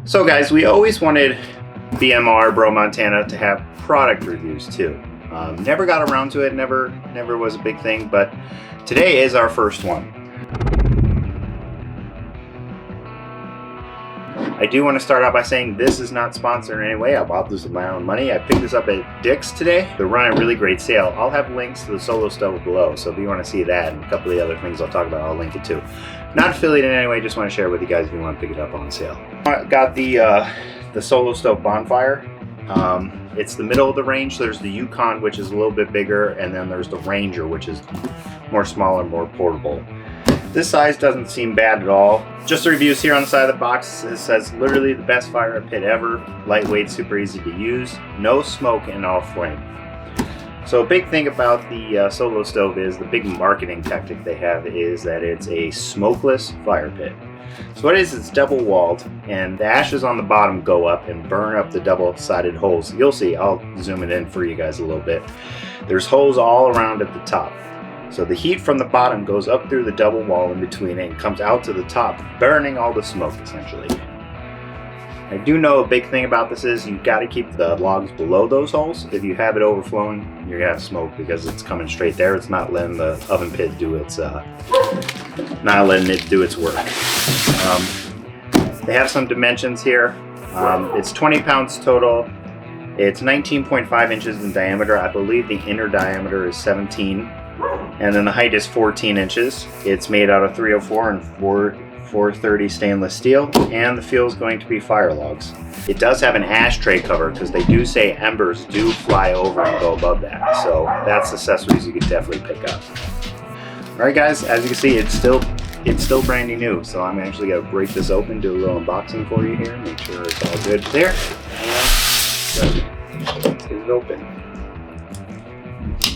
So guys, we always wanted BMR, Bro Montana, to have product reviews too. Never got around to it, never was a big thing, but today is our first one. I do want to start out by saying this is not sponsored in any way. I bought this with my own money. I picked this up at Dick's today. They're running a really great sale. I'll have links to the solo stove below, so if you want to see that and a couple of the other things I'll talk about, I'll link it too. Not affiliated in any way, just want to share with you guys if you want to pick it up on sale. I got the solo stove Bonfire. It's the middle of the range. There's the Yukon, which is a little bit bigger, and then there's the Ranger, which is more smaller, more portable. This size doesn't seem bad at all. Just the reviews here on the side of the box. It says literally the best fire pit ever. Lightweight, super easy to use. No smoke and all flame. So a big thing about the solo stove is the big marketing tactic they have is that it's a smokeless fire pit. So what it is, it's double walled, and the ashes on the bottom go up and burn up the double-sided holes. You'll see, I'll zoom it in for you guys a little bit. There's holes all around at the top. So the heat from the bottom goes up through the double wall in between and comes out to the top, burning all the smoke essentially. I do know a big thing about this is you've got to keep the logs below those holes. If you have it overflowing, you're gonna have smoke because it's coming straight there. It's not letting the oven pit do its work. They have some dimensions here. It's 20 pounds total. It's 19.5 inches in diameter. I believe the inner diameter is 17. And then the height is 14 inches. It's made out of 304 and 430 stainless steel, and the fuel is going to be fire logs. It does have an ashtray cover because they do say embers do fly over and go above that. So that's accessories you could definitely pick up. All right, guys, as you can see, it's still brand new. So I'm actually gonna break this open, do a little unboxing for you here, make sure it's all good there. And let's get it open.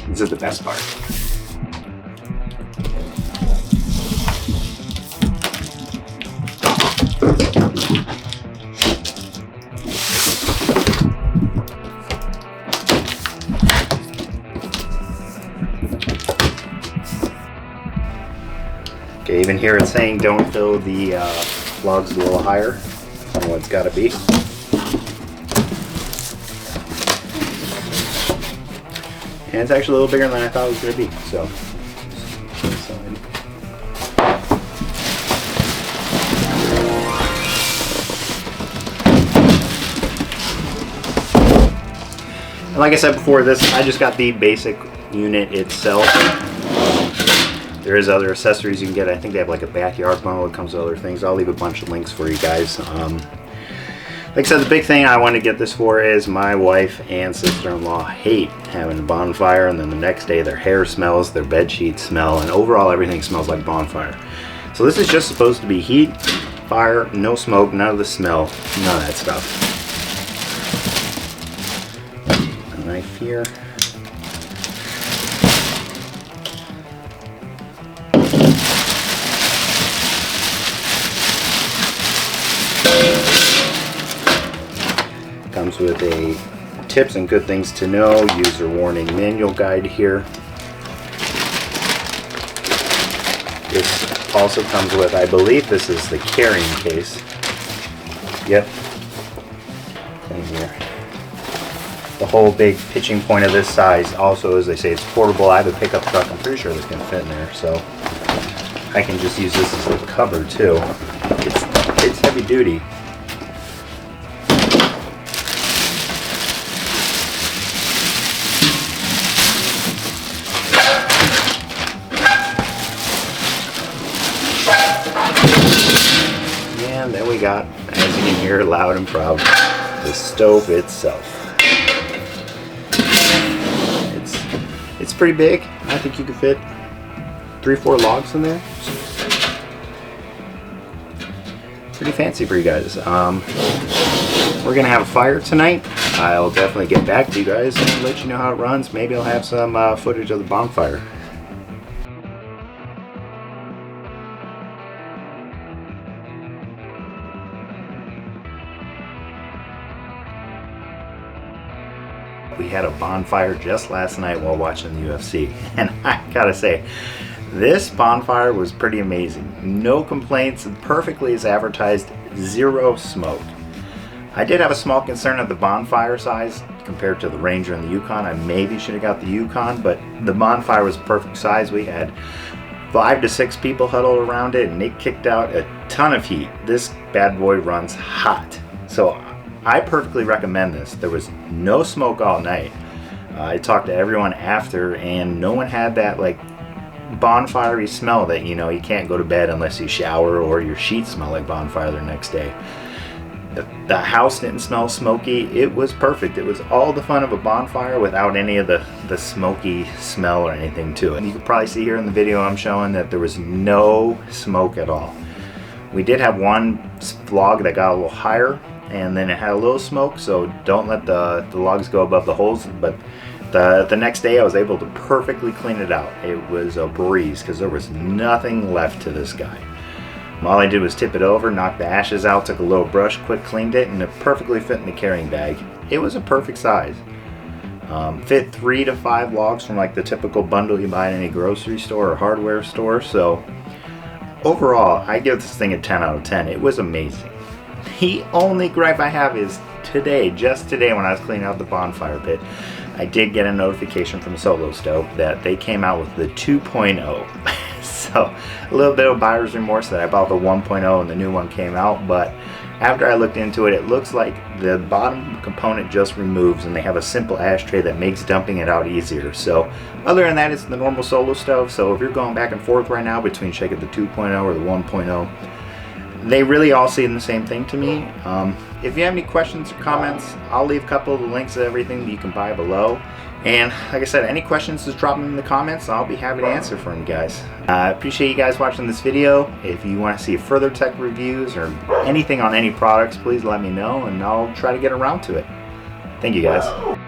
This is the best part. Okay, even here it's saying don't fill the logs a little higher than what it's got to be. And it's actually a little bigger than I thought it was going to be. So, and like I said before, I just got the basic unit itself. There is other accessories you can get. I think they have like a backyard bundle that comes with other things. I'll leave a bunch of links for you guys. Like I said, the big thing I want to get this for is my wife and sister-in-law hate having a bonfire, and then the next day their hair smells, their bed sheets smell, and overall everything smells like bonfire. So this is just supposed to be heat, fire, no smoke, none of the smell, none of that stuff. A knife here. Comes with a tips and good things to know, user warning manual guide here. This also comes with, I believe this is the carrying case. Yep. Same here. The whole big pitching point of this size also, as they say, it's portable. I have a pickup truck, I'm pretty sure this can fit in there, so I can just use this as a cover too. It's heavy duty. And then we got, as you can hear loud and proud, the stove itself. It's pretty big. I think you could fit 3-4 logs in there. Pretty fancy for you guys. We're gonna have a fire tonight. I'll definitely get back to you guys and let you know how it runs. Maybe I'll have some footage of the bonfire. We had a bonfire just last night while watching the UFC, and I gotta say, this bonfire was pretty amazing. No complaints, perfectly as advertised, zero smoke. I did have a small concern of the Bonfire size compared to the Ranger and the Yukon. I maybe should have got the Yukon, but the Bonfire was perfect size. We had 5 to 6 people huddled around it, and it kicked out a ton of heat. This bad boy runs hot. So I perfectly recommend this. There was no smoke all night. I talked to everyone after, and no one had that like bonfire-y smell that, you know, you can't go to bed unless you shower or your sheets smell like bonfire the next day. The house didn't smell smoky. It was perfect. It was all the fun of a bonfire without any of the smoky smell or anything to it. You can probably see here in the video I'm showing that there was no smoke at all. We did have one log that got a little higher, and then it had a little smoke, so don't let the logs go above the holes. But the next day I was able to perfectly clean it out. It was a breeze because there was nothing left to this guy. All I did was tip it over, knock the ashes out, took a little brush, quick cleaned it, and it perfectly fit in the carrying bag. It was a perfect size. Fit 3 to 5 logs from like the typical bundle you buy in any grocery store or hardware store. So overall, I give this thing a 10 out of 10. It was amazing. The only gripe I have is today, just today when I was cleaning out the bonfire pit, I did get a notification from Solo Stove that they came out with the 2.0. So a little bit of buyer's remorse that I bought the 1.0 and the new one came out, but after I looked into it, it looks like the bottom component just removes and they have a simple ashtray that makes dumping it out easier. So other than that, it's the normal Solo Stove. So if you're going back and forth right now between shaking the 2.0 or the 1.0, they really all seem the same thing to me. If you have any questions or comments, I'll leave a couple of the links of everything that you can buy below. And like I said, any questions, just drop them in the comments. I'll be happy to answer for them, guys. I appreciate you guys watching this video. If you want to see further tech reviews or anything on any products, please let me know and I'll try to get around to it. Thank you, guys.